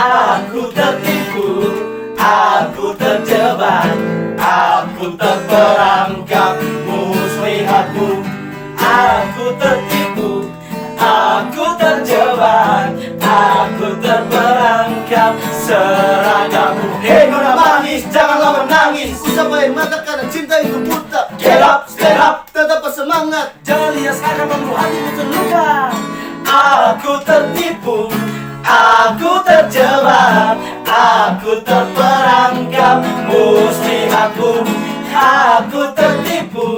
Aku tertipu, aku terjebak, aku terperangkap muslihatmu. Aku tertipu, aku terjebak, aku terperangkap seragammu. Hei nona manis, janganlah menangis. Usah mata karena cinta itu buta. Get up, stand up, tetap bersemangat. jangan lihat sekarang membuat hatimu terluka. Aku tertipu, aku terjebak, aku terperangkap muslihatku. Aku tertipu,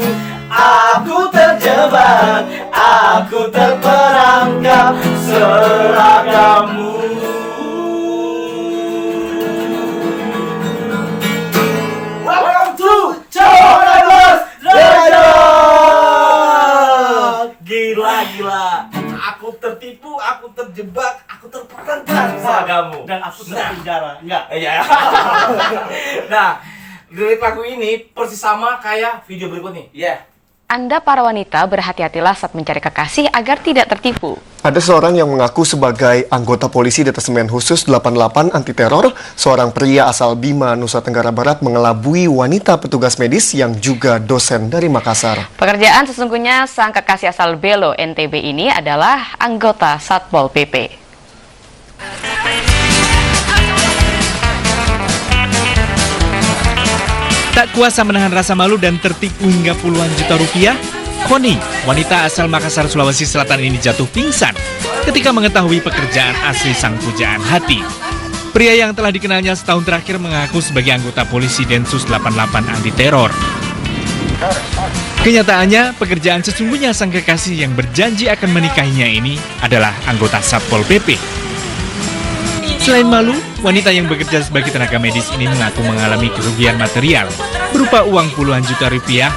aku terjebak, aku terperangkap seragammu. Welcome to Cowok Derajat. Gila. Aku tertipu, aku terjebak, aku terperangkap seragamu. Dan aku terpenjara. Enggak. Iya. Nah, lirik lagu ini persis sama kayak video berikut nih. Iya. Anda para wanita berhati-hatilah saat mencari kekasih agar tidak tertipu. Ada seorang yang mengaku sebagai anggota polisi Detasemen Khusus 88 Anti Teror. Seorang pria asal Bima, Nusa Tenggara Barat mengelabui wanita petugas medis yang juga dosen dari Makassar. Pekerjaan sesungguhnya sang kekasih asal Belo, NTB ini adalah anggota Satpol PP. Tak kuasa menahan rasa malu dan tertipu hingga puluhan juta rupiah, Koni, wanita asal Makassar, Sulawesi Selatan ini jatuh pingsan ketika mengetahui pekerjaan asli sang pujaan hati. Pria yang telah dikenalnya setahun terakhir mengaku sebagai anggota polisi Densus 88 Anti Teror. Kenyataannya, pekerjaan sesungguhnya sang kekasih yang berjanji akan menikahinya ini adalah anggota Satpol PP. Selain malu, wanita yang bekerja sebagai tenaga medis ini mengaku mengalami kerugian material berupa uang puluhan juta rupiah,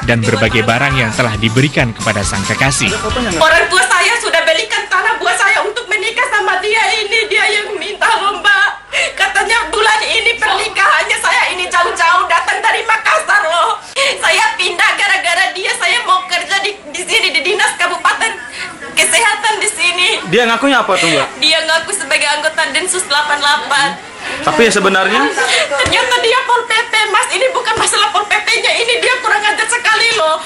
dan berbagai barang yang telah diberikan kepada sang kekasih. Orang tua saya sudah belikan tanah buat saya untuk menikah sama dia ini. Dia yang minta loh, Mbak. Katanya bulan ini pernikahannya. Saya ini jauh-jauh datang dari Makassar loh. Saya pindah gara-gara dia. Saya mau kerja di sini di Dinas Kabupaten Kesehatan di sini. Dia ngakunya apa tuh, Mbak? Dia ngaku sebagai anggota Densus 88. Tapi sebenarnya Ternyata dia Pol PP, Mas. Ini bukan masalah Pol PP-nya, ini dia kurang ajar sekali loh.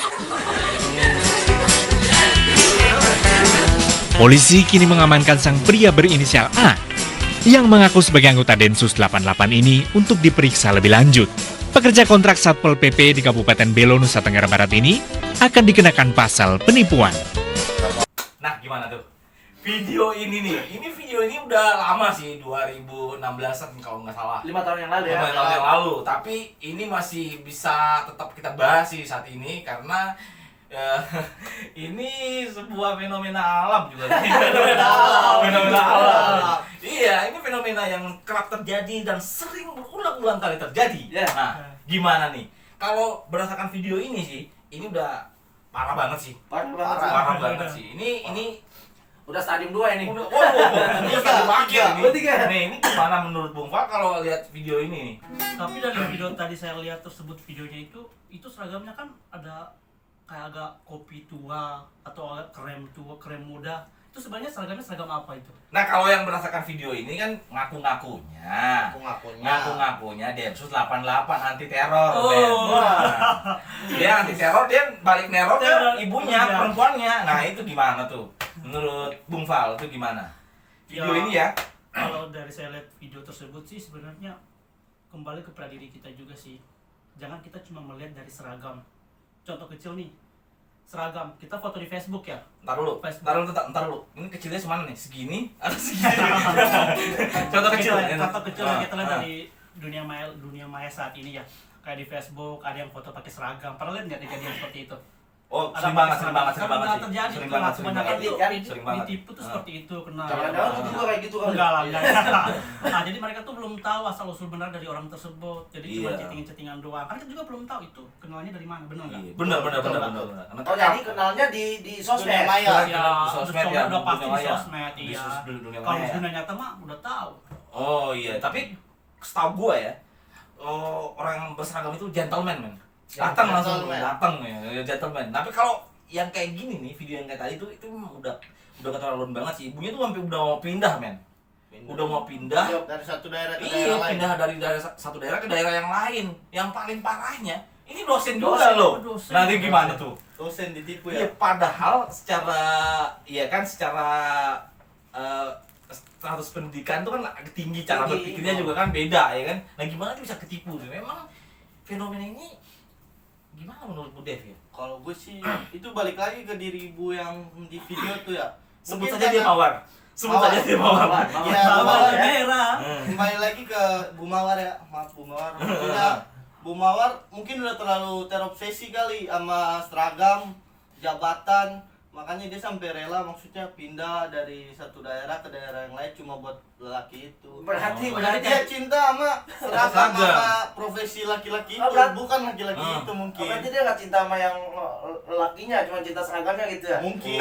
Polisi kini mengamankan sang pria berinisial A yang mengaku sebagai anggota Densus 88 ini untuk diperiksa lebih lanjut. Pekerja kontrak Satpol PP di Kabupaten Belo, Nusa Tenggara Barat ini akan dikenakan pasal penipuan. Nah, gimana tuh? Video ini udah lama sih, 2016an kalau nggak salah. 5 tahun yang lalu ya. 5 tahun yang lalu, tapi ini masih bisa tetap kita bahas sih saat ini karena ini sebuah fenomena alam juga. Fenomena alam. Iya, ini fenomena yang kerap terjadi dan sering berulang-ulang kali terjadi. Nah, gimana nih? Kalau berdasarkan video ini sih, ini udah parah banget sih. Parah banget sih. Ini Udah stadium 2 ini. ini stadium akhir ini. Bertiga. Nih, ini gimana menurut Bung Fah kalau lihat video ini nih? tapi dari video tadi saya lihat tersebut videonya itu seragamnya kan ada kayak agak kopi tua atau agak krem tua, krem muda. Itu sebenarnya seragamnya seragam apa itu? Nah, kalau yang berdasarkan video ini kan ngaku-ngakunya Densus 88 anti teror. Dia anti teror, dia balik neror ke ibunya, perempuannya. Nah, itu gimana tuh? Menurut Bung Fal itu gimana? Video ini ya? Kalau dari saya lihat video tersebut sih sebenarnya kembali kepada diri kita juga sih. Jangan kita cuma melihat dari seragam. Contoh kecil nih, seragam kita foto di Facebook ya. Ntar dulu. Ini kecilnya semana nih? Segini? Atau segini? Contoh kecil ya. Contoh kecil yang kita lihat dari dunia maya saat ini ya. Kayak di Facebook ada yang foto pakai seragam. Pernah lihat nggak kejadian seperti itu? Oh, sering banget sih. Terjadi Sering itu banget. sering banget. Ditipu tuh seperti itu kena. Jangan-jangan itu juga kayak gitu kan. Enggak lah. Nah, jadi mereka tuh belum tahu asal usul benar dari orang tersebut. Jadi cuma chatting-chattingan doang. Karena kita juga belum tahu itu kenalnya dari mana, benar enggak? Benar. Oh, jadi kenalnya di sosmed. Ya, sosmed ya, udah pasti di dunia maya. sosmed, Di iya. dunia Kalau maya. di dunia nyata mah udah tahu. Oh iya, tapi setahu gua ya, orang yang berseragam itu gentleman, men. Datang langsung, Gentleman. datang ya, gentleman. Tapi kalau yang kayak gini nih, video yang kayak tadi itu udah keterlaluan banget sih. Ibunya tuh sampai udah mau pindah, men. Udah mau pindah dari satu daerah ke iya, daerah lain. pindah dari satu daerah ke daerah yang lain. Yang paling parahnya, ini dosen juga loh. dosen. Nanti gimana tuh? Dosen ditipu Iya, ya. padahal secara status pendidikan tuh kan tinggi, cara Tinggi, berpikirnya juga kan beda ya kan. Nah gimana tuh bisa ketipu? Memang fenomena ini gimana menurut Bu Dev ya? Kalau gue sih itu balik lagi ke diri ibu yang di video tuh ya. Sebut Mungkin saja dia karena- Mawar. Sebut saja dia Mawar. Ya, Bu Bawang Mawar ya. merah. Kembali lagi ke Bu Mawar ya. Maaf Bu Mawar. Maksudnya Bu Mawar mungkin udah terlalu terobsesi kali sama seragam, jabatan. Makanya dia sampai rela maksudnya pindah dari satu daerah ke daerah yang lain cuma buat lelaki itu. Berarti Dia cinta sama seragam Seragam. sama profesi laki-laki itu, berarti- bukan laki-laki itu mungkin. berarti dia nggak cinta sama yang lakinya, cuma cinta seragamnya gitu ya. Mungkin.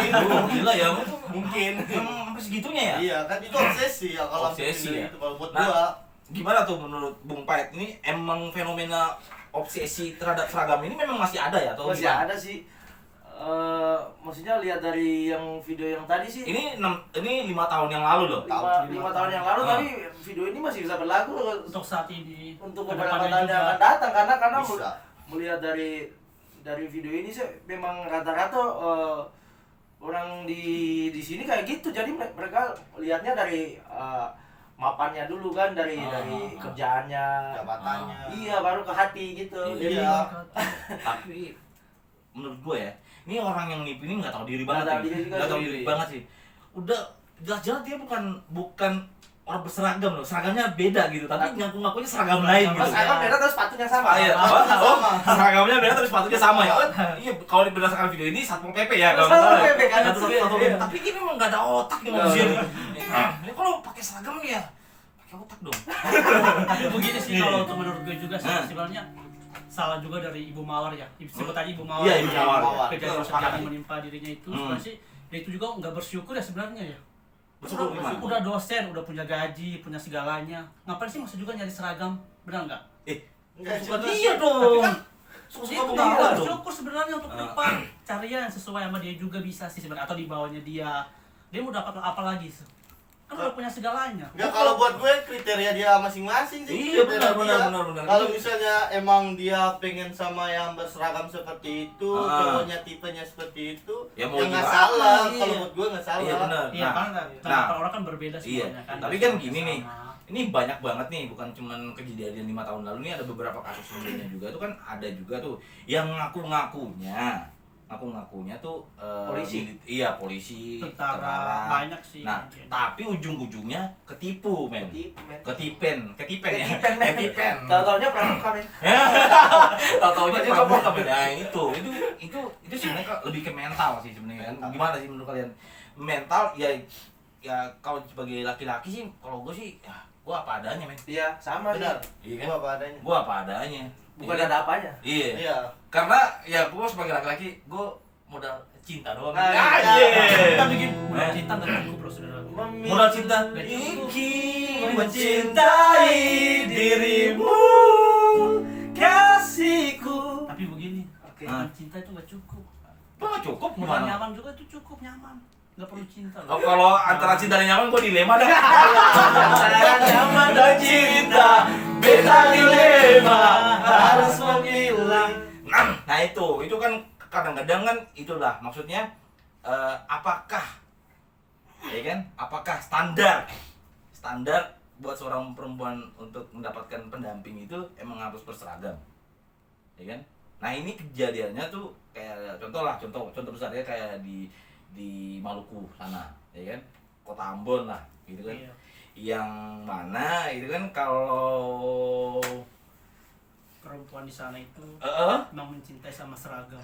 Gila ya, Mungkin. emang sampai segitunya ya? Iya kan itu obsesi ya kalau Obsesi mungkin ya. itu kalau buat Nah, gua. Gimana tuh menurut Bung Pait? Ini emang fenomena obsesi terhadap seragam ini memang masih ada ya atau Masih gimana? ada sih. Maksudnya lihat dari yang video yang tadi sih. Ini 5 tahun yang lalu loh. lima tahun yang lalu, Ah. tapi video ini masih bisa berlaku Untuk saat ini. untuk ke beberapa depannya tahun yang juga. akan datang, karena Bisa. melihat dari video ini sih memang rata-rata orang di sini kayak gitu. Jadi mereka lihatnya dari mapannya dulu kan, dari kerjaannya, Jabatannya. iya, baru ke hati gitu. Jadi Iya. Tapi menurut gue ya, ini orang yang nipu ini nggak tahu diri banget. Nggak tahu nih. diri juga Nggak tahu sih. diri banget sih. Udah jelas-jelas dia bukan orang berseragam loh. Seragamnya beda gitu, tapi ngaku-ngakunya seragam lain gitu. Mas Agam beda terus sepatunya sama. Iya, seragamnya beda tapi sepatunya sama ya. Iya, kalau berdasarkan video ini Satpol PP ya kalau nggak salah. Satpol PP kan. Satu Iya. tapi ini memang nggak ada otak nih manusia nih. Ini kalau pakai seragam ya pakai otak dong. Tapi begini sih kalau untuk menurut gue juga sih Nah. sebenarnya salah juga dari Ibu Mawar ya. Sebut tadi Ibu Mawar. Iya, Ibu Mawar. Kejadian Itu yang sepakat. menimpa dirinya itu sebenarnya sih dia itu juga nggak bersyukur ya sebenarnya ya. Bersyukur gimana? Udah dosen, udah punya gaji, punya segalanya. Ngapain sih masih juga nyari seragam? Benar nggak? Enggak Suka juga dia sih. dong. Dia Suka-suka udah Mawar dong. bersyukur sebenarnya untuk ke depan. Cari yang sesuai sama dia juga bisa sih sebenarnya, atau di bawahnya dia. Dia mau dapat apa lagi? Kan udah punya segalanya. Enggak, kalau buat gue kriteria dia masing-masing sih. Iya, kriteria benar. dia. Kalau misalnya emang dia pengen sama yang berseragam seperti itu, cowoknya tipenya seperti itu, Ya mau nggak gimana? salah. Iya. Kalau buat gue nggak salah. Iya benar. Iya kan? nah, Orang kan berbeda iya. semuanya kan. Tapi kan gini nih. Ini banyak banget nih, bukan cuman kejadian 5 tahun lalu nih, ada beberapa kasus sebelumnya juga tuh kan ada juga tuh yang ngaku-ngakunya tuh Polisi. iya, polisi, Tentara banyak sih. Nah, mungkin. tapi ujung-ujungnya ketipu, men. Ketipen. Ketipen ya. Ketipen. Tahu-taunya pramuka, men. Tahu-taunya Baju pramuka, men. Nah, itu sebenarnya lebih ke mental sih sebenarnya. Gimana sih menurut kalian? Mental ya kalau sebagai laki-laki sih, kalau gue sih ya gua apa adanya, men. Iya, sama sih. Benar. Iya kan? Gua apa adanya. Gua apa adanya. Bukan Iya. ada apanya. Iya. Iya. Karena ya gua sebagai laki-laki, gua modal cinta doang. Nah, Kita bikin modal Eh. cinta nggak cukup loh saudara. Modal cinta. Nggak cukup. Ingin mencintai dirimu, kasihku. Tapi begini, Oke. cinta itu nggak cukup. Wah, cukup Bukan gimana? nyaman juga itu cukup nyaman. Nggak perlu cinta Oh, loh. kalau antara cinta dan nyaman gua dilema dah. Antara nyaman dan cinta, beda dilema, harus memilih. Nah itu kan kadang-kadang kan itulah maksudnya apakah ya kan? Apakah standar buat seorang perempuan untuk mendapatkan pendamping itu emang harus berseragam, ya kan? Nah ini kejadiannya tuh kayak contoh besarnya kayak di Maluku sana, ya kan? Kota Ambon lah, gitu kan? Iya. Yang mana itu kan kalau Perempuan di sana itu memang mencintai sama seragam.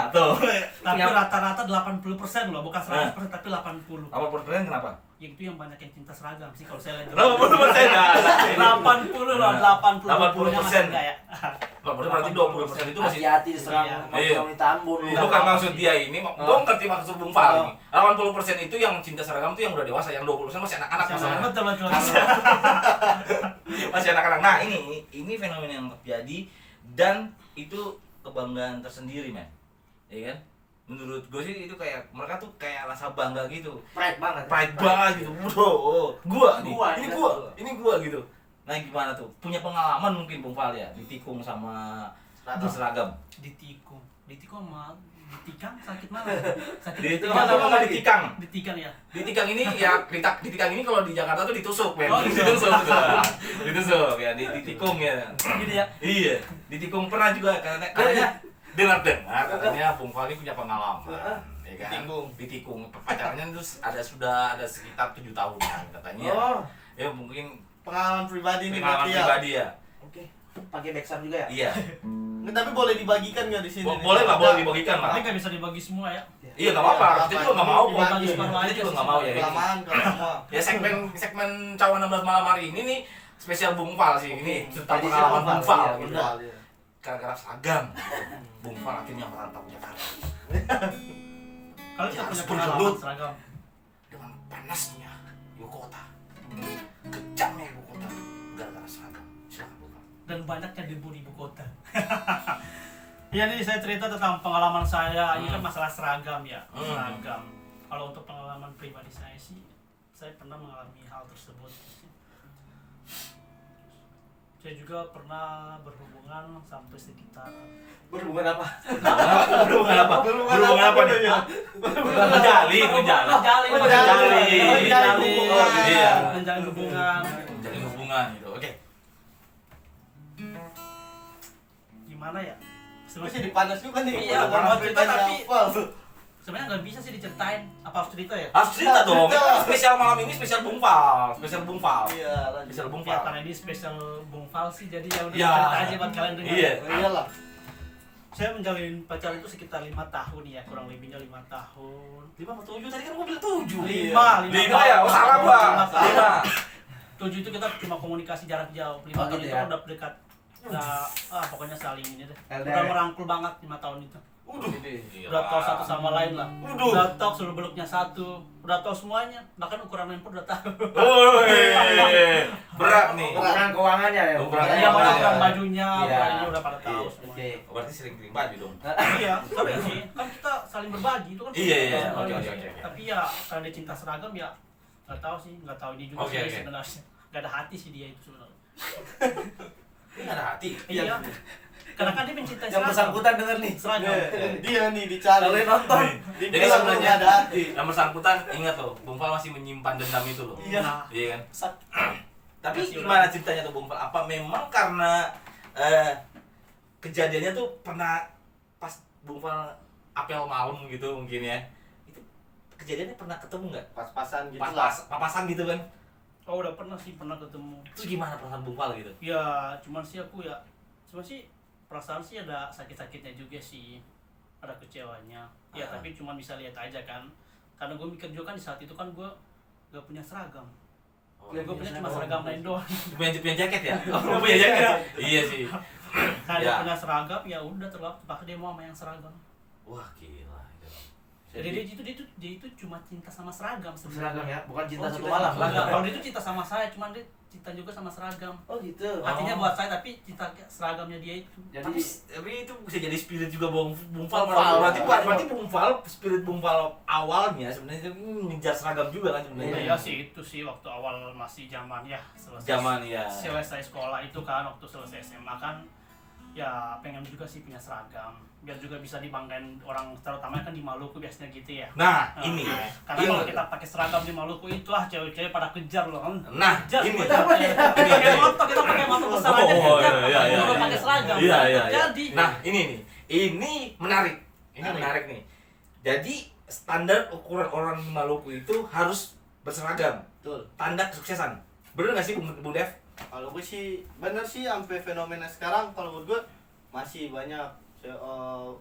tuh. Tapi rata-rata 80% loh, bukan 100% tapi 80. 80% kenapa? Yang itu yang banyak yang cinta seragam sih kalau saya lihat. 80% ya. 80 loh, 80. 80%. Enggak ya. Berarti 20% itu masih Hati-hati diserang Iya. wanita Ambon. itu kan maksud dia ini, gue ngerti maksud Bung Fal nih. 80% itu yang cinta seragam itu yang udah dewasa, yang 20% masih anak-anak masalahnya. Betul. Masih anak-anak. Nah, ini fenomena yang terjadi dan itu kebanggaan tersendiri, men. Ya kan? menurut gue sih itu kayak mereka tuh kayak rasa bangga gitu, Pride banget. pride banget gitu, bro, gua nih, Gua, ini ya, gua, gua. ini gua gitu. Nah gimana tuh? Punya pengalaman mungkin Bung Fal ya, ditikung sama seragam. Ditikung sama ditikang sakit banget. Sakit Ditikang. Ditikang ya. Ditikang ini ya, ditikang ini kalau di Jakarta tuh ditusuk, men. Oh, gitu. Ditusuk ya, ditikung ya. Gitu ya. Iya, ditikung pernah juga katanya dengar katanya Bung Fal ini punya pengalaman. Ya kan? Ditikung. Pacarannya tuh sudah ada sekitar 7 tahunan katanya. Oh. Ya mungkin Pengalaman pribadi nih pengalaman berarti ya. pribadi ya. Oke. Pakai backsound juga ya? Iya. Nggak, tapi boleh dibagikan nggak di sini? Boleh lah, boleh dibagikan lah. Tapi nggak bisa dibagi semua ya. Iya nggak apa-apa, kita juga nggak mau kok. Dibagi separuh aja Kita juga sih, nggak mau ya. Kelamaan kalau semua. Ya segmen Cawan 16 malam hari ini nih spesial Bung Fal sih. Ini tentang Jadi pengalaman Bung Bung Fal, Fal. iya, Gitu. benar. Gara-gara seragam. Bung Fal akhirnya merantau ke Jakarta. Kalau Ya, kita punya harus pengalaman bergelut. seragam, Dengan panasnya ibu kota, kejamnya ibu kota, gara-gara seragam. Silakan Bung Fal. dan banyaknya debu di ibu kota. Iya nih saya cerita tentang pengalaman saya. Ini kan masalah seragam ya, seragam. Kalau untuk pengalaman pribadi saya sih, saya pernah mengalami hal tersebut. Saya juga pernah berhubungan sampai sekitar Berhubungan apa? Berhubungan apa? Berhubungan apa nih? Menjalin. Iya. menjalin hubungan. Menjalin hubungan gitu. Oke. Gimana ya? Masih dipanas juga nih. Iya, pengalaman mau cerita pribadi tapi Fal. sebenarnya nggak bisa sih diceritain. Apa harus cerita ya? Harus cerita dong. Cerita. Ini spesial malam ini spesial Bung Fal. Spesial Bung Fal. Iya, lanjut. Spesial Bung Ya Fal. karena ini spesial Bung Fal sih, jadi ya udah Ya. cerita aja buat kalian dengar. Iya. Oh, iyalah. Saya menjalin pacaran itu sekitar 5 tahun ya, kurang lebihnya 5 tahun. 5 atau 7 tadi kan gua bilang 7. 5 ya, oh salah gua. 7 itu kita cuma komunikasi jarak jauh. 5 Oh, tahun gitu itu ya. udah dekat. Nah, pokoknya saling ini deh. LDR. Udah merangkul banget 5 tahun itu. Udah tahu satu sama lain lah. Udah. Udah tahu seluk beluknya satu. Udah tahu semuanya. Bahkan ukuran handphone udah tahu. Berat nih. Ukuran keuangannya ya? Ukuran Iya, keuangannya. ukuran bajunya, Iya. ukurannya udah pada tahu Iya. semua. Oke. Berarti sering kirim baju dong. Iya, tapi sih kan kita saling berbagi itu kan. Iya, iya, Saling oke, berbagi. oke. Tapi ya karena dia cinta seragam ya nggak tahu sih, nggak tahu ini juga Oke, sih oke. sebenarnya. Nggak ada hati sih dia itu sebenarnya. Ini nggak ada hati. Iya. Karena kan dia mencintai Yang bersangkutan denger nih. seragam. Dia nih dicari. Kalian nonton. Dia Jadi bilang sebenarnya ada hati. yang bersangkutan ingat loh, Bung Fal masih menyimpan dendam itu loh. Iya. Iya kan? Tapi Masih gimana ceritanya tuh Bung Fal? Apa memang karena kejadiannya tuh pernah pas Bung Fal apel malam gitu mungkin ya? Itu kejadiannya pernah ketemu nggak? Pas-pasan gitu lah. Papasan gitu kan? Oh udah pernah sih, pernah ketemu. Terus gimana perasaan Bung Fal gitu? Ya cuman sih perasaan sih ada sakit-sakitnya juga sih, ada kecewanya ya. Tapi cuman bisa lihat aja kan, karena gue mikir juga kan di saat itu kan gue gak punya seragam. Gue punya cuma seragam lain doang. Punya jaket ya? Oh, punya jaket? Iya sih. Nah Ya. dia punya seragam ya udah terpaksa dia mau sama yang seragam. Wah gila. Jadi dia itu cuma cinta sama seragam Seragam sebenarnya. ya? Bukan cinta Oh, satu cinta- malam. Seragam. Kalau dia itu cinta sama saya, cuman dia cinta juga sama seragam. Oh gitu. Artinya buat saya, tapi cinta seragamnya dia itu. Jadi Tapi itu bisa jadi spirit juga Bung Fal. Bung Fal. Berarti Bung Fal, spirit Bung Fal awalnya sebenarnya itu ngejar seragam juga kan sebenarnya. Iya sih, itu sih waktu awal masih zaman ya Zaman ya. selesai sekolah itu kan, waktu selesai SMA kan ya pengen juga sih punya seragam biar juga bisa dibanggain orang, terutama kan di Maluku biasanya gitu ya. Nah, ini. Karena Ini. kalau kita pakai seragam di Maluku itu cewek-cewek pada kejar loh kan. Nah, Kejar ini. kita pakai motor, kita pakai motor besar aja Oh, kejar. iya, iya, Kalau iya. pakai seragam. Iya, iya, iya. Jadi Nah, ini nih. Ini menarik. Ini menarik nih. Jadi standar ukuran orang Maluku itu harus berseragam. Betul. Tanda kesuksesan. Bener nggak sih Bung Dev? Kalau gue sih bener sih, sampai fenomena sekarang kalau menurut gue masih banyak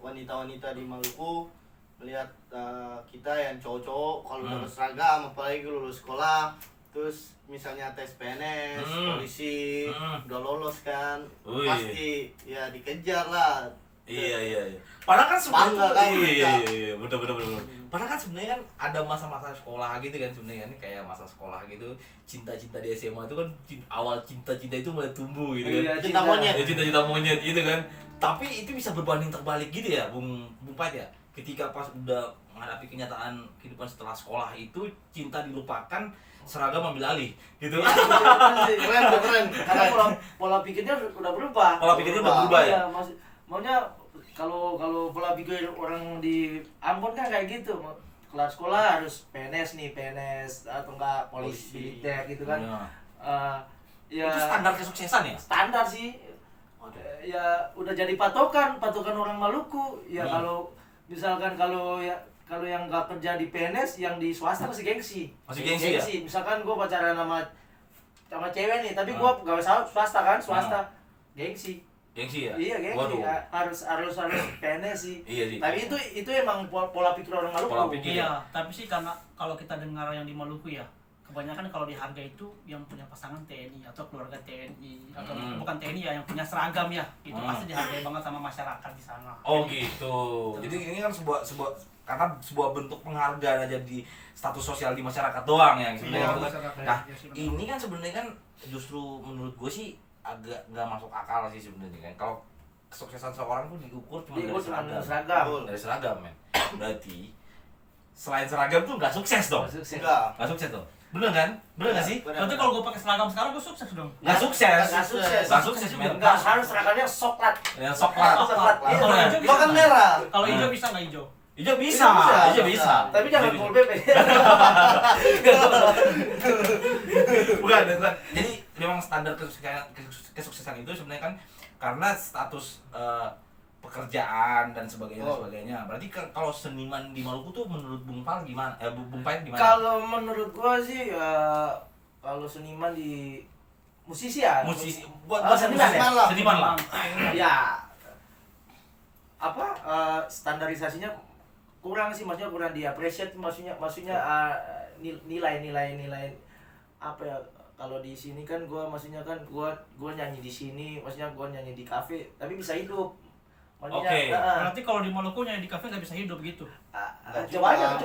wanita-wanita di Maluku melihat kita yang cowok-cowok kalau udah berseragam, apalagi lulus sekolah, terus misalnya tes PNS, polisi, udah lolos kan, Wih. pasti ya dikejar lah. Iya. Padahal kan sebenarnya Bangga kan iya, mereka. iya, bener. Padahal kan sebenarnya kan ada masa-masa sekolah gitu kan sebenarnya kan, kayak masa sekolah gitu, cinta-cinta di SMA itu kan awal cinta-cinta itu mulai tumbuh gitu kan. Iya, Cinta monyet. Ya, cinta-cinta monyet gitu kan. Tapi itu bisa berbanding terbalik gitu ya, Bung Pat ya. ketika pas udah menghadapi kenyataan kehidupan setelah sekolah itu cinta dilupakan, seragam ambil alih gitu. Keren. Karena pola pikirnya udah berubah. Pola pikirnya udah berubah ya. Maunya kalau pola pikir orang di Ambon kan kayak gitu. Kelar sekolah harus PNS atau enggak polisi militer gitu kan. Ya itu standar kesuksesan ya? Standar sih. Ya udah jadi patokan orang Maluku. Ya kalau misalkan kalau yang nggak kerja di PNS, yang di swasta masih gengsi. Masih gengsi ya? Misalkan gue pacaran sama cewek nih, tapi gue gak swasta kan, gengsi. Gengsi ya? Iya gengsi. Ya. Harus PNS sih. Iya sih. Tapi itu emang pola pikir orang Maluku. Pola pikir. Iya, tapi sih karena kalau kita dengar yang di Maluku ya, kebanyakan kalau di harga itu yang punya pasangan TNI atau keluarga TNI atau bukan TNI ya, yang punya seragam ya, itu pasti dihargai banget sama masyarakat di sana. Oh gitu. Jadi ini kan sebuah bentuk penghargaan aja di status sosial di masyarakat doang ya sebenarnya. Nah, ini kan sebenarnya kan justru menurut gue sih agak nggak masuk akal sih sebenarnya kan. Kalau kesuksesan seorang tuh diukur cuma dari seragam. Dari seragam, men. Berarti selain seragam tuh nggak sukses dong. Nggak sukses dong. Bener kan? Bener nggak sih? Berarti kalau gue pakai seragam sekarang gue sukses dong? Nggak sukses, men. Enggak, harus seragamnya soklat. Ya, soklat. Kalau hijau Lo kan merah. Kalau hijau bisa nggak hijau? Hijau bisa. Tapi jangan full BP. Bukan. Jadi memang standar kesuksesan itu sebenarnya kan karena status pekerjaan dan sebagainya. Berarti kalau seniman di Maluku tuh menurut Bung Pal gimana? Bung Payet gimana? Kalau menurut gua sih kalau seniman di musisi ya. Buat seniman lah. Ya. Standarisasinya kurang sih, maksudnya kurang di-appreciate, maksudnya nilai apa ya, kalau di sini kan gua nyanyi di sini, maksudnya gua nyanyi di kafe tapi bisa hidup. Oke. Berarti kalau di Maluku nyanyi di kafe nggak bisa hidup gitu. Coba aja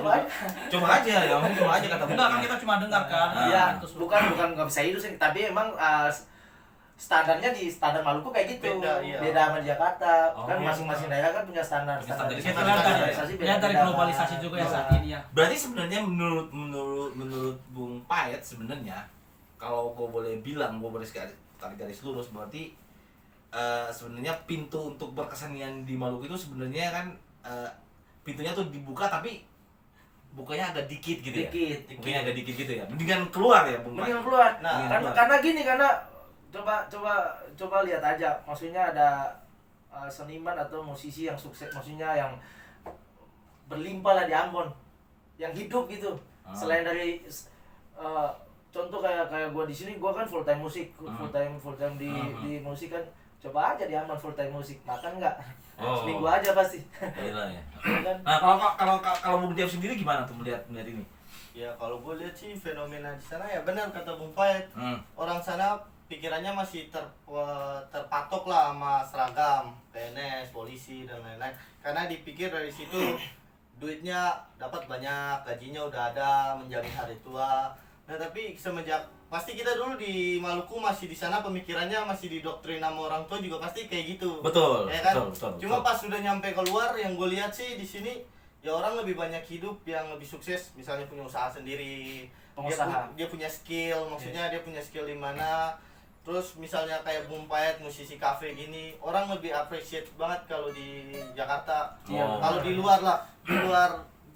kata. Enggak kan kita cuma dengar kan. Iya, bukan nggak bisa hidup sih, tapi emang standarnya di standar Maluku kayak gitu. Beda sama di Jakarta. Kan masing-masing daerah kan punya standar. Lihat dari globalisasi juga ya saat ini ya. Berarti sebenarnya menurut Bung Payet sebenarnya kalau gue boleh tarik garis lurus, berarti sebenarnya pintu untuk berkesenian di Maluku itu sebenarnya kan pintunya tuh dibuka tapi bukanya agak dikit gitu ya. Bukanya agak dikit gitu ya. Mendingan keluar ya, Bung Payet. Mendingan keluar. Nah, karena coba lihat aja, maksudnya ada seniman atau musisi yang sukses, maksudnya yang berlimpah lah di Ambon, yang hidup gitu. Selain dari contoh kayak gue di sini, gue kan full time musik, full time di musik kan. Coba aja di Ambon full time musik, makan nggak? Seminggu aja pasti. Gila ya. Nah, kalau Bung Diam sendiri gimana tuh melihat ini? Ya kalau gue lihat sih fenomena di sana ya benar kata Bung Payet. Orang sana pikirannya masih terpatok lah sama seragam, PNS, polisi dan lain-lain. Karena dipikir dari situ duitnya dapat banyak, gajinya udah ada, menjamin hari tua. Nah tapi semenjak pasti kita dulu di Maluku masih di sana pemikirannya masih didoktrin sama orang tua juga pasti kayak gitu. Betul. Ya kan? Betul. Cuma pas sudah nyampe keluar yang gue lihat sih di sini ya orang lebih banyak hidup yang lebih sukses, misalnya punya usaha sendiri. Dia punya skill, maksudnya dia punya skill di mana. Terus misalnya kayak Bung Payet musisi kafe gini, orang lebih appreciate banget kalau di Jakarta. Kalau di luar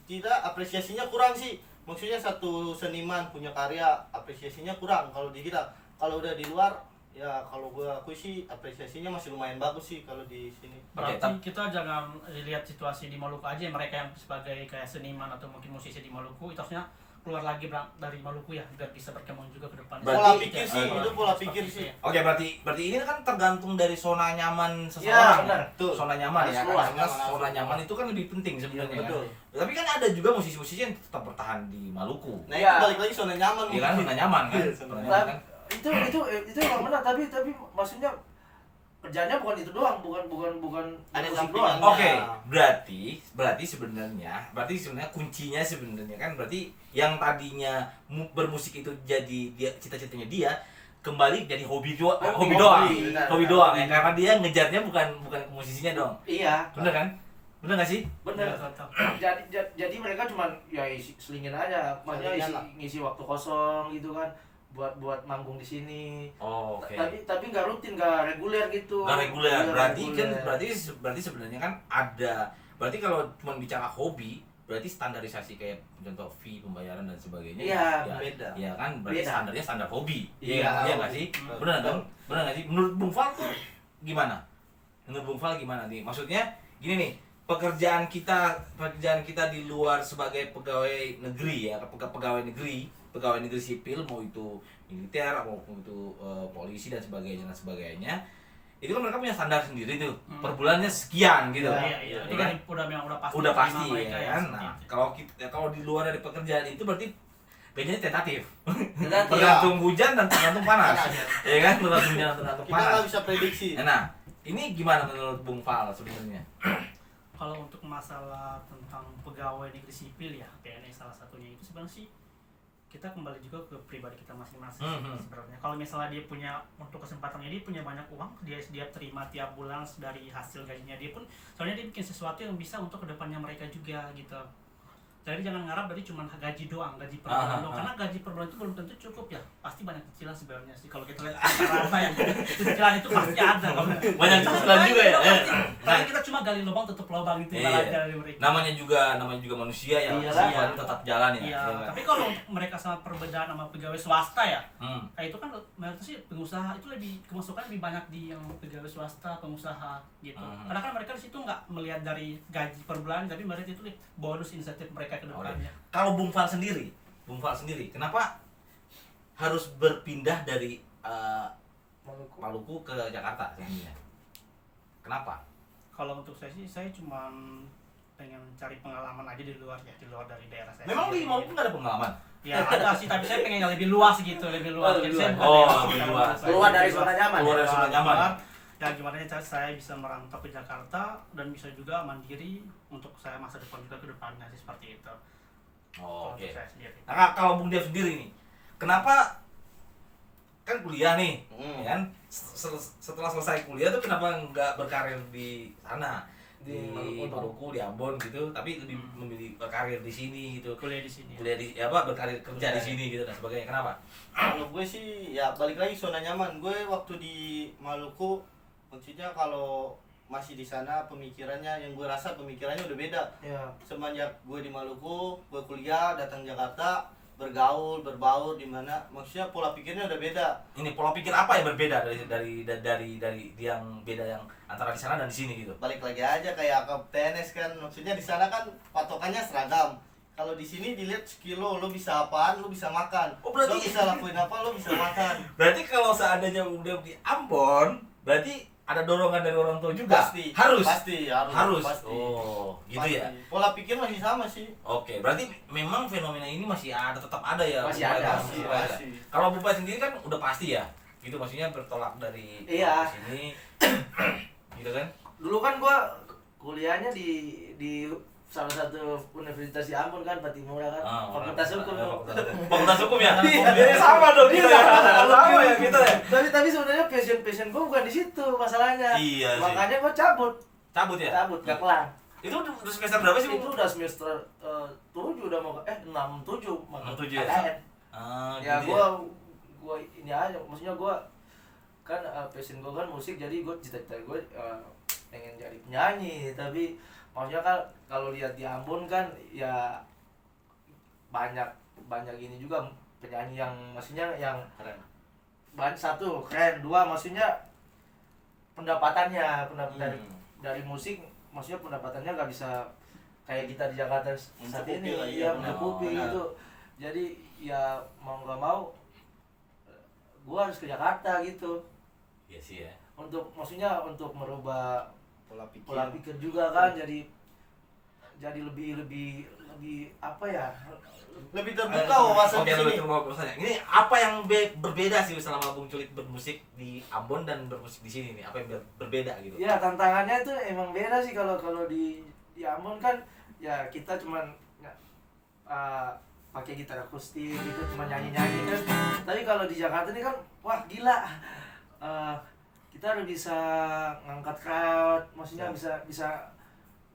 tidak apresiasinya kurang sih. Maksudnya satu seniman punya karya apresiasinya kurang kalau di kita. Kalau udah di luar ya kalau gue akui sih apresiasinya masih lumayan bagus sih kalau di sini. Berarti kita jangan lihat situasi di Maluku aja, mereka yang sebagai kayak seniman atau mungkin musisi di Maluku itu harusnya keluar lagi dari Maluku ya biar bisa berkembang juga ke depan. Pola pikir sih, itu pola pikir sih. Oke, berarti ini kan tergantung dari zona nyaman seseorang. Ya, benar. Tuh, zona nyaman ya. Karena zona nyaman itu kan lebih penting sebenarnya. Betul. Tapi kan ada juga musisi-musisi yang tetap bertahan di Maluku. Nah, itu balik lagi zona nyaman. Iya kan, zona nyaman kan. Itu emang benar, tapi maksudnya kerjanya bukan itu doang, bukan ada musik sampingan. doang. Oke, berarti sebenarnya kuncinya sebenarnya kan berarti yang tadinya bermusik itu jadi dia cita-citanya dia kembali jadi hobi doang ya, karena dia ngejarnya bukan musisinya dong. Iya. Bener kan? Bener nggak sih? Bener. Ya, tetap. Jadi mereka cuman ya selingin aja, maksudnya Selingan lah. ngisi waktu kosong gitu kan, buat manggung di sini. Oh, oke. Tapi nggak rutin, nggak reguler gitu. Nggak reguler. Iya, Berarti reguler. kan berarti sebenarnya kan ada. Berarti kalau cuma bicara hobi, berarti standarisasi kayak contoh fee, pembayaran dan sebagainya. Iya, ya, beda. Iya kan, berarti Beda. standarnya standar hobi. Iya. Iya nggak sih? Benar kan? Benar nggak sih? Menurut Bung Fal tuh gimana? Menurut Bung Fal gimana nih? Maksudnya gini nih, pekerjaan kita di luar sebagai pegawai negeri ya, pegawai negeri sipil, mau itu militer maupun itu polisi dan sebagainya, itu kan mereka punya standar sendiri tuh, per bulannya sekian gitu. Iya, itu kan? kan memang udah pasti. Udah terima pasti mereka ya kan. seperti Nah, itu. kalau di luar dari pekerjaan itu berarti gajinya tentatif. Tentatif. Tergantung hujan dan tergantung panas. Ya kan, tergantung hujan dan tergantung Kita nggak panas. bisa prediksi. Nah, ini gimana menurut Bung Fal sebenarnya? Kalau untuk masalah tentang pegawai negeri sipil ya, PNS salah satunya itu sebenarnya sih kita kembali juga ke pribadi kita masing-masing sebenarnya. Kalau misalnya dia punya untuk kesempatannya, dia punya banyak uang, dia terima tiap bulan dari hasil gajinya dia pun, soalnya dia bikin sesuatu yang bisa untuk kedepannya mereka juga gitu. Jadi jangan ngarap dari cuma gaji doang, gaji per bulan doang, karena gaji per bulan itu belum tentu cukup ya. Pasti banyak cicilan sebenarnya sih. Kalau kita lihat rata-rata ya, cicilan itu pasti ada. Banyak cicilan juga ya. Karena kita cuma gali lubang tutup lubang itu Iya. dari mereka. Namanya juga manusia ya, Iya, cicilan tetap jalan ya. Iya, Iya kan? tapi kalau mereka sama perbedaan sama pegawai swasta ya, Hmm. kayak itu kan menurut sih pengusaha itu lebih kemasukan lebih banyak di yang pegawai swasta, pengusaha gitu. Karena kan mereka di situ nggak melihat dari gaji per bulan, tapi melihat itu bonus insentif mereka ke depannya. Kalau Bung Fal sendiri, kenapa harus berpindah dari Maluku ke Jakarta sebenarnya? Kenapa? Kalau untuk saya sih, saya cuma pengen cari pengalaman aja di luar ya, di luar dari daerah saya. Memang di sendiri. Maluku nggak ada pengalaman? Ya ada sih, tapi saya pengen yang lebih luas gitu, lebih luas. Jadi saya bukan Oh, daerah lebih sekitar luas. Maluku aja. Keluar dari zona nyaman. Keluar dari zona nyaman. Ya gimana cara saya bisa merantau ke Jakarta dan bisa juga mandiri untuk saya masa depan juga ke depannya sih, seperti itu. Oh, Kalau oke. untuk saya sendiri. Nah, kalau Bung Dev sendiri nih, kenapa kan kuliah nih, ya kan? Setelah selesai kuliah tuh kenapa nggak berkarir di sana, di Maluku, di Ambon gitu, tapi lebih memilih berkarir di sini gitu, Kuliah di sini. kuliah di berkarir kerja di sini gitu dan sebagainya. Kenapa? Kalau gue sih ya balik lagi zona nyaman. Gue waktu di Maluku, maksudnya kalau masih di sana pemikirannya, yang gue rasa pemikirannya udah beda. Iya. Semenjak gue di Maluku, gue kuliah, datang Jakarta, bergaul, berbaur di mana, maksudnya pola pikirnya udah beda. Ini pola pikir apa yang berbeda dari yang beda yang antara di sana dan di sini gitu? Balik lagi aja kayak ke PNS kan, maksudnya di sana kan patokannya seragam. Kalau di sini dilihat sekilo, lo bisa apaan, lo bisa makan. Oh, berarti- lo bisa lakuin apa, lo bisa makan. Berarti kalau seandainya udah di Ambon, berarti ada dorongan dari orang tua juga. Pasti. Harus. Pasti. Pasti. Oh, gitu Pasti. ya. Pola pikir masih sama sih. Oke, berarti memang fenomena ini masih ada, tetap ada ya. Masih Bung ada, Pai? masih, Masih ada. masih. Kalau Bung Pai sendiri kan udah pasti ya. Gitu maksudnya bertolak dari Iya. sini. Gitu kan? Dulu kan gua kuliahnya di salah satu universitas di Ambon kan, Patimura kan, Fakultas Hukum. Fakultas Hukum ya? Iya. Sama dong kita. Iya. Sama ya kita ya. Tapi sebenarnya passion gua bukan di situ masalahnya. Iya sih. Makanya gua cabut, Cabut ya? gak kelar. Itu udah semester berapa sih, Itu Bung? udah semester 7 udah mau 6-7 6-7 ya? KKN. Ya gitu gua ini aja, maksudnya gua kan passion gua kan musik, jadi gua cita-cita gua pengen jadi penyanyi. Tapi maksudnya kan kalau lihat di Ambon kan ya banyak ini juga penyanyi yang maksudnya yang Keren. satu keren, dua maksudnya pendapatannya dari musik, maksudnya pendapatannya nggak bisa kayak kita di Jakarta saat Mencukupi ini lah, ya, iya, mencukupi benar. gitu. Jadi ya mau nggak mau gua harus ke Jakarta gitu, Iya sih ya. maksudnya untuk merubah Pola pikir. pola pikir juga kan, jadi lebih apa ya, Lebih terbuka wawasan Oke, di sini. lebih terbuka. Ini apa yang berbeda sih selama Bung Culik bermusik di Ambon dan bermusik di sini nih? Apa yang berbeda gitu? ya tantangannya itu emang beda sih. Kalau di Ambon kan ya kita cuman pakai gitar akustik gitu, cuma nyanyi kan. Tapi kalau di Jakarta ini kan wah gila, kita harus bisa ngangkat crowd, maksudnya bisa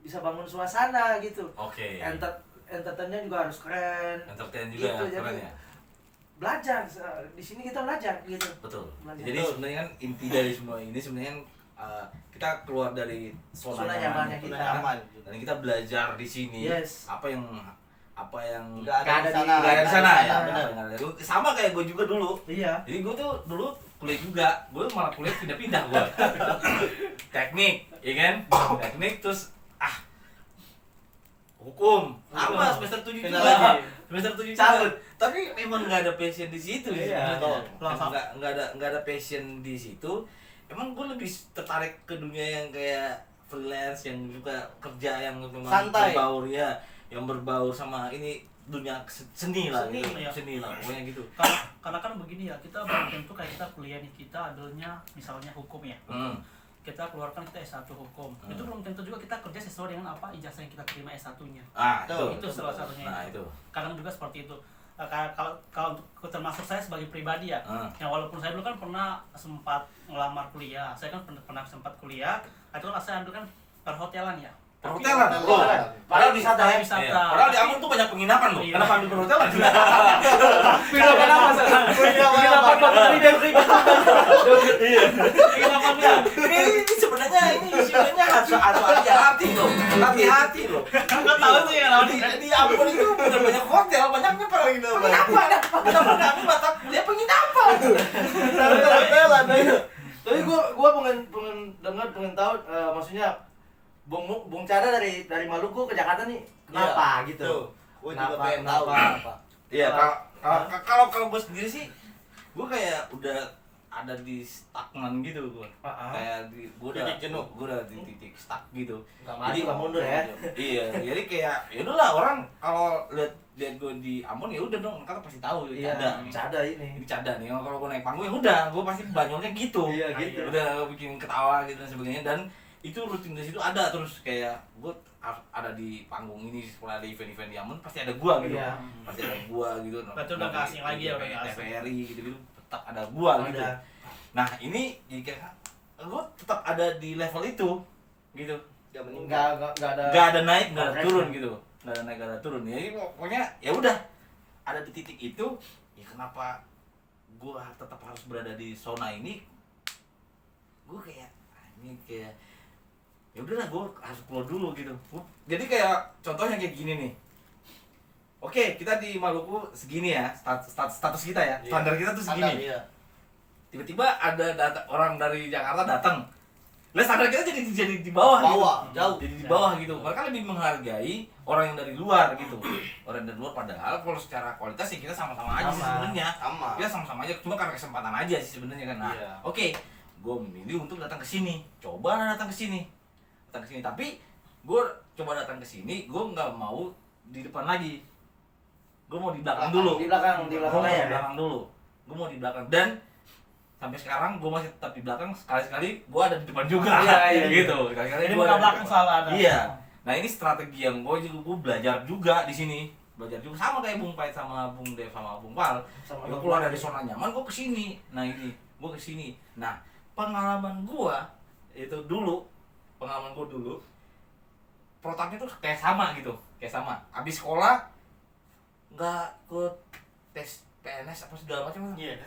bisa bangun suasana gitu. Oke. Entertainnya juga harus keren. Entertain juga Gitu, keren jadi ya. belajar di sini kita belajar gitu. Betul. Belajar. Jadi sebenarnya kan inti dari semua ini sebenarnya kita keluar dari zona nyamannya kita, nyaman. dan kita belajar di sini. Yes. Apa yang Nggak ada di sana. nggak ada di sana ya. Benar. Nggak ada. Sama kayak gue juga dulu. Iya. Jadi gue tuh dulu kuliah juga, gue malah kuliah pindah-pindah gue. Teknik, ya kan? Teknik terus hukum, sama semester 7 Pindah juga. lagi. Semester 7 Cabut. juga. Tapi memang nggak ada passion di situ Iya, sebenarnya. Nggak ada passion di situ. Emang gue lebih tertarik ke dunia yang kayak freelance, yang juga kerja yang memang Santai. berbaur ya, yang berbaur sama ini dunia seni lah, Seni, gitu. ya. Seni lah, pokoknya gitu. Karena kan begini ya, kita belum tentu kayak kita kuliah nih, kita ambilnya misalnya hukum ya. Kita keluarkan kita S1 hukum. Itu belum tentu juga kita kerja sesuai dengan apa ijazah yang kita terima S1-nya. Itu Salah satunya. Nah, itu. Kadang juga seperti itu. Kalau untuk termasuk saya sebagai pribadi ya, yang walaupun saya dulu kan pernah sempat ngelamar kuliah, saya kan pernah sempat kuliah, itu kan saya ambil kan perhotelan ya. Perhotelan. Oh, Padahal di wisata. Iya. Padahal di Ambon tuh banyak penginapan loh. Iya. Kenapa ambil perhotelan? Penginapan apa sih? Penginapan materi dan ribet. Iya. Penginapannya. Ini sebenarnya harus hati-hati loh. Hati-hati loh. Enggak tahu tuh ya lawan Di Ambon itu bukan banyak hotel, banyaknya penginapan. Kenapa kami mata kuliah penginapan? Perhotelan. Tapi gua pengen tahu maksudnya Bung Cara dari Maluku ke Jakarta nih kenapa gitu? Tuh, gue juga pengen tahu kenapa? Iya, kalau gue sendiri sih, gue kayak udah ada di stagnan gitu gue. Kayak gue udah Titik jenuh. gue udah di titik stuck gitu. Nggak maju, nggak mundur ya? Iya, jadi kayak ya udahlah, orang kalau lihat gue di Ambon ya udah dong, mereka pasti tahu Iya, Cada. Cada ini. Ini Cada nih, kalau gue naik panggung ya udah, gue pasti banyolnya gitu. Iya, gitu. Udah bikin ketawa gitu dan sebagainya, dan itu rutin dari situ ada terus, kayak gue ada di panggung ini, setelah ada event-event di Ambon pasti ada gua gitu. Iya. Pasti ada gua gitu. Berarti udah nggak asing lagi ya, udah nggak asing. TVRI gitu tetap ada gua gitu. Ada. Nah, ini jadi kayak gua tetap ada di level itu gitu. Nggak ada naik, nggak ada turun gitu. Nggak ada naik, nggak ada turun. Jadi pokoknya ya udah ada di titik itu. Ya kenapa gua tetap harus berada di zona ini? Gua kayak ini kayak ya udahlah, gue harus keluar dulu gitu. Jadi kayak contohnya kayak gini nih. Oke, kita di Maluku segini ya, status kita ya, standar kita tuh segini. Tiba-tiba ada orang dari Jakarta datang, lah standar kita jadi di bawah gitu. Jauh. Jadi di bawah gitu. Mereka lebih menghargai orang yang dari luar gitu. Orang dari luar, padahal kalau secara kualitas ya kita sama-sama aja sih sebenarnya. Sama. Kita sama-sama aja, cuma karena kesempatan aja sih sebenarnya kan. Nah, Iya. oke, gue memilih untuk datang ke sini. Coba datang ke sini. Tapi gue coba datang ke sini, gue nggak mau di depan lagi. Gue mau di belakang dulu. Di belakang layar. Di belakang dulu. Gue mau di belakang, dan sampai sekarang gue masih tetap di belakang. Sekali-sekali gue ada di depan juga. Iya. Gitu. Sekali-sekali Jadi gue ada di belakang depan. selalu ada. Iya. Nah, ini strategi yang gue belajar juga di sini. Belajar juga sama kayak Bung Pait sama Bung Dev sama Bung Pal. Gue keluar dari zona nyaman, gue kesini. Nah, ini gue kesini. Nah, pengalaman gue dulu protapnya tuh kayak sama gitu, abis sekolah nggak ikut tes PNS apa segala macam. Iya.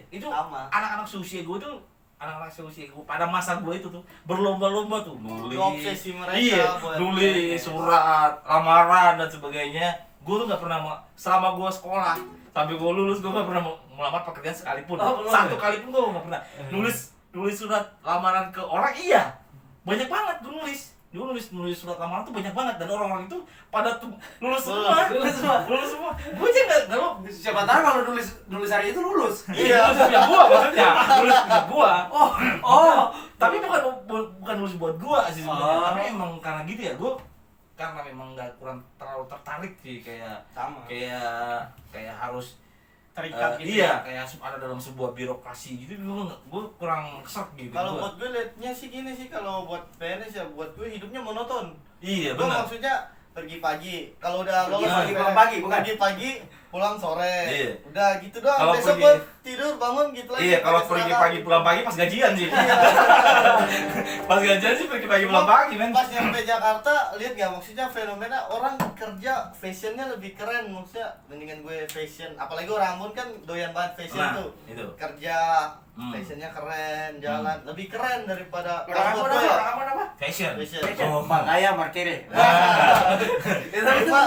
Itu Sama. anak-anak seusia gue tuh, pada masa gue itu tuh berlomba-lomba tuh nulis, Obsesi mereka buat nulis surat lamaran dan sebagainya. Gue tuh nggak pernah, selama gue sekolah sampai gue lulus, gue nggak pernah melamar pekerjaan sekalipun. Satu kali pun gue nggak pernah nulis surat lamaran ke orang. Iya, banyak banget gue nulis surat lamaran tuh banyak banget, dan orang-orang itu pada tuh lulus semua. Gue aja nggak lo. Siapa tahu kalau nulis hari itu lulus. Iya, nulis punya gua maksudnya. Nulis punya gua. Oh. Tapi bukan nulis buat gua sih sebenarnya. Tapi emang karena gitu ya, gua karena memang nggak kurang terlalu tertarik sih, kayak harus Terikat gitu. iya, kayak ada dalam sebuah birokrasi gitu. Gue kurang kesek gitu. Kalau buat gue liatnya sih gini sih, kalau buat PNS ya buat gue hidupnya monoton. Iya, Gue benar. maksudnya pergi pagi, kalau udah lolos Pagi, PNS, pagi, bukan? pergi pagi, pulang sore. Iya. Udah gitu doang. Kalau Besok pergi- gua tidur bangun gitu lagi. Iya, kalau pakai pergi seragam. pagi pulang pagi pas gajian sih. Iya. Pas gajian sih pergi pagi pulang pagi, men. Pas nyampe Jakarta, lihat gak maksudnya fenomena orang kerja fashionnya lebih keren, maksudnya mendingan gue fashion, apalagi orang Ambon kan doyan banget fashion Nah, tuh. itu. Kerja fashionnya keren, jalan lebih keren daripada Orang Ambon apa? tuh ya. Orang apa? Fashion. Fashion. Oh. Makanya markere. Cuma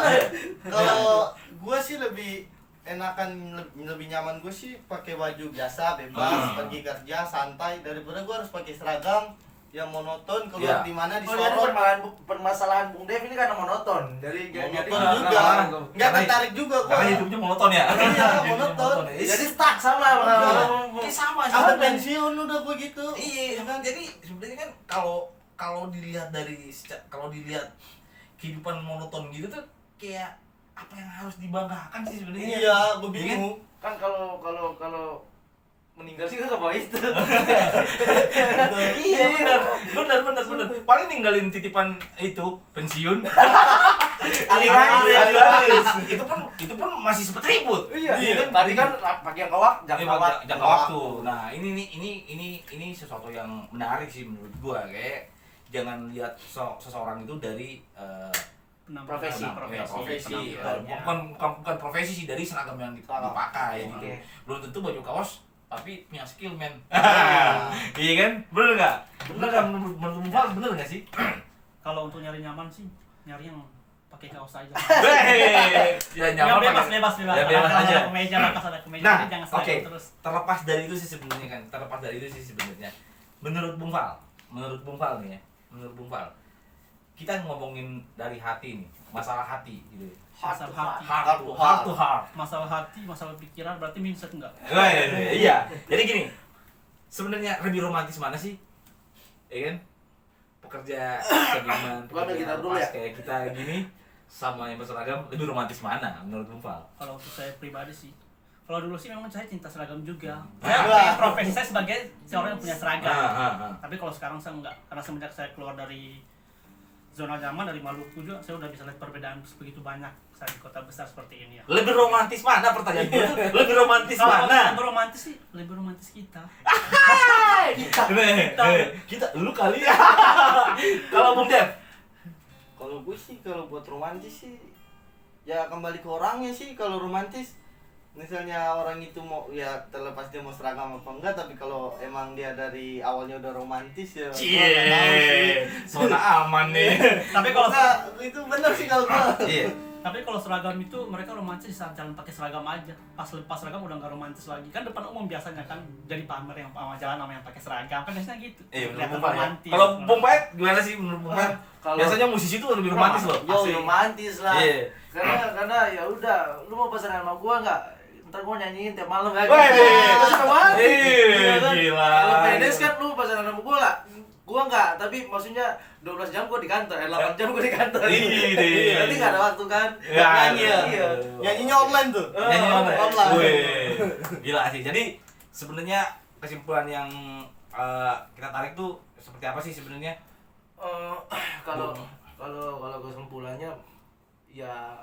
kalau gue sih lebih enakan, lebih nyaman gue sih pakai baju biasa bebas pergi kerja santai daripada gue harus pakai seragam yang monoton keluar Iya. di mana Oh, jadi disorot. permasalahan Bung Dev ini karena monoton. Jadi Monoton Nah, juga, nah, nggak karena- tertarik juga gue. Karena hidupnya monoton ya. Iya, Hidupnya monoton. Jadi jadi stuck sama Iya, sama Sampai pensiun udah begitu. Iya, kan jadi sebenarnya kan kalau dilihat kehidupan monoton gitu tuh kayak apa yang harus dibanggakan sih sebenarnya. Iya, gue bingung. kan kalau meninggal sih gak bawa itu. Iya, benar. Paling ninggalin titipan itu pensiun. Aliran. Itu pun masih sempet ribut. Iya. Tadi kan pakai yang kawak, Jangka waktu. Nah, ini sesuatu yang menarik sih menurut gua, kayak jangan lihat seseorang itu dari Profesi. profesi. penampilannya. Bukan profesi sih, dari seragam yang dipakai gitu. Oke. Belum tentu baju kaos tapi punya skill, men. Iya kan? Bener nggak? Bener kan? Menurut bener nggak sih? Kalau untuk nyari nyaman sih, nyari yang pakai kaos aja. Ya Ya, nyaman bebas. Ya, bebas Kalau aja. ada kemeja, lepas ada kemeja, Nah, jadi jangan oke. seragam terus. Terlepas dari itu sih sebenarnya. Menurut Bung Fal nih ya. Menurut Bung Fal, kita ngomongin dari hati nih, masalah hati gitu. Masalah hati. Heart to heart. Masalah hati, masalah pikiran, berarti mindset enggak? Iya. Jadi gini, sebenarnya lebih romantis mana sih? Ya kan? Pekerja seniman, Gua ambil gitar dulu pas ya. kayak kita gini sama yang berseragam, lebih romantis mana menurut Bung Fal? Kalau untuk saya pribadi sih, kalau dulu sih memang saya cinta seragam juga. Hmm. Saya pengen profesi saya sebagai seorang yang punya seragam. Ah. Tapi kalau sekarang saya enggak, karena semenjak saya keluar dari zona nyaman dari Maluku juga, saya udah bisa lihat perbedaan begitu banyak saya di kota besar seperti ini ya. Lebih romantis mana pertanyaan gue? Lebih romantis mana? Lebih romantis sih, lebih romantis kita. Kita lu kali. Kalau Bung Dev, Kalau gue sih kalau buat romantis sih ya kembali ke orangnya sih. Kalau romantis misalnya orang itu mau ya terlepas dia mau seragam apa enggak, tapi kalau emang dia dari awalnya udah romantis ya gua nggak tahu sih. zona aman nih. Tapi kalau Enggak, itu benar sih kalau gua. Iya. Tapi kalau seragam itu mereka romantis saat jalan pakai seragam aja. Pas lepas seragam udah nggak romantis lagi. Kan depan umum biasanya kan jadi pamer yang sama jalan sama yang pakai seragam. Kan biasanya gitu. Iya, Kelihatan menurut Bung Fal ya. romantis. Kalau Bung Pait gimana sih menurut Bung Pait? Kalau- Biasanya musisi tuh lebih romantis loh. Pasti romantis lah. Iya. Karena ya udah, lu mau pasangan sama gua enggak? Ntar gua nyanyiin tiap malam lagi. Wih. Pasti romantis. Ih, Iya kan? gila. Kalau PNS kan lu pasangan sama gua lah. Gua enggak, tapi maksudnya 12 jam gua di kantor, 8 jam gua di kantor. Iya. Berarti enggak ada waktu kan? Ya, Nyanyi ya. Iya. Nyanyinya online tuh. Nyanyi online. Online. Wih, gila sih. Jadi sebenarnya kesimpulan yang kita tarik tuh seperti apa sih sebenarnya? Kalau kesimpulannya ya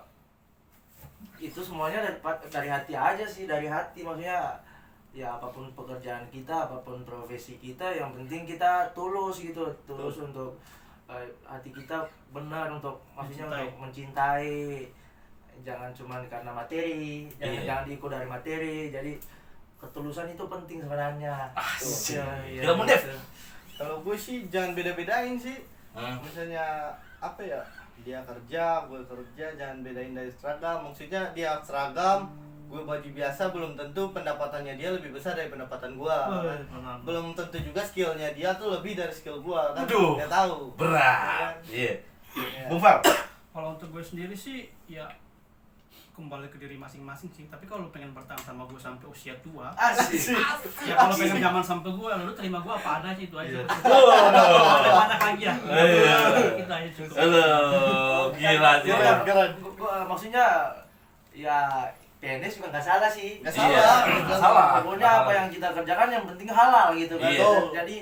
itu semuanya dari hati aja sih, dari hati. Maksudnya ya apapun pekerjaan kita, apapun profesi kita, yang penting kita tulus gitu, tulus untuk hati kita benar untuk maksudnya Mencintai. untuk mencintai. Jangan cuma karena materi, Iya. jangan diukur dari materi. Jadi ketulusan itu penting sebenarnya. Asik. Iya, Gila, Bung Dev. gitu. Kalau gue sih jangan beda-bedain sih. Hmm. Misalnya apa ya? Dia kerja, gue kerja, jangan bedain dari seragam. Maksudnya dia seragam, gue baju biasa, belum tentu pendapatannya dia lebih besar dari pendapatan gue. benar. Belum tentu juga skillnya dia tuh lebih dari skill gue kan. Aduh. Nggak tahu. Berat. Iya. Bung Fal. Kalau untuk gue sendiri sih ya kembali ke diri masing-masing sih. Tapi kalau pengen bertahan sama gue sampai usia tua, Asik. ya kalau pengen zaman sampai gue, lu terima gue apa ada sih, itu aja. Iya. Ada banyak lagi ya. Iya. Itu aja cukup. Halo, gila sih. Keren. Maksudnya ya PNS juga nggak salah sih. Nggak Iya, salah. nggak salah. Pokoknya apa yang kita kerjakan yang penting halal gitu kan. Iya. Jadi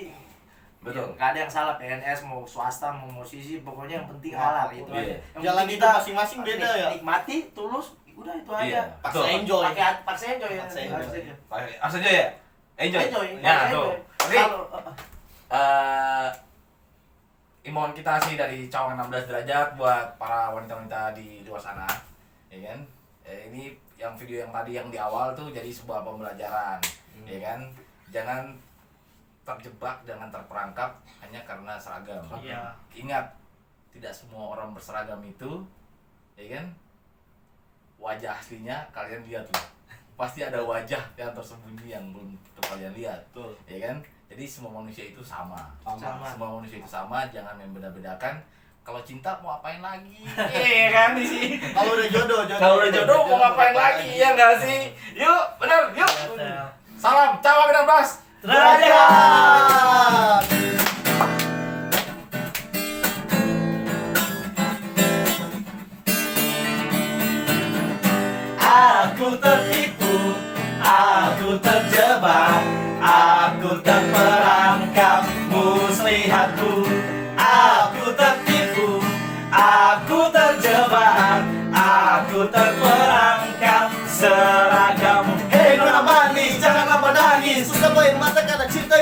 Betul. nggak ada yang salah, PNS mau swasta mau musisi, pokoknya yang penting halal gitu Iya. aja. Yang Jalan penting hidup masing-masing beda ya. nikmati, tulus, Udah itu Iya, aja. Paksa betul. enjoy. Paksa enjoy ya. Paksa enjoy. Paksa enjoy. Harus aja ya? Enjoy. Enjoy. Ya, Paksa tuh. enjoy. Oke. Kalau Imbauan kita sih dari Cawang 16 derajat buat para wanita-wanita di luar sana, ya kan? Ini yang video yang tadi yang di awal tuh jadi sebuah pembelajaran, ya kan? Jangan terjebak, jangan terperangkap hanya karena seragam. Iya. Ingat, tidak semua orang berseragam itu, ya kan? Wajah aslinya kalian lihat loh. Pasti ada wajah yang tersembunyi yang belum kalian lihat, Betul. ya kan? Jadi semua manusia itu sama. Sama. Semua manusia itu sama, jangan membeda-bedakan. Kalau cinta mau ngapain lagi? Iya kan sih. Kalau udah jodoh, Kalau udah jodoh mau ngapain lagi? Ya enggak sih? Yuk, benar, yuk. Salam Cawang 16 derajat. Aku tertipu, aku terjebak, aku terperangkap, muslihatku. Aku tertipu, aku terjebak, aku terperangkap, seragam. Hei nona manis, jangan lama nangis. Susah main mata karena cinta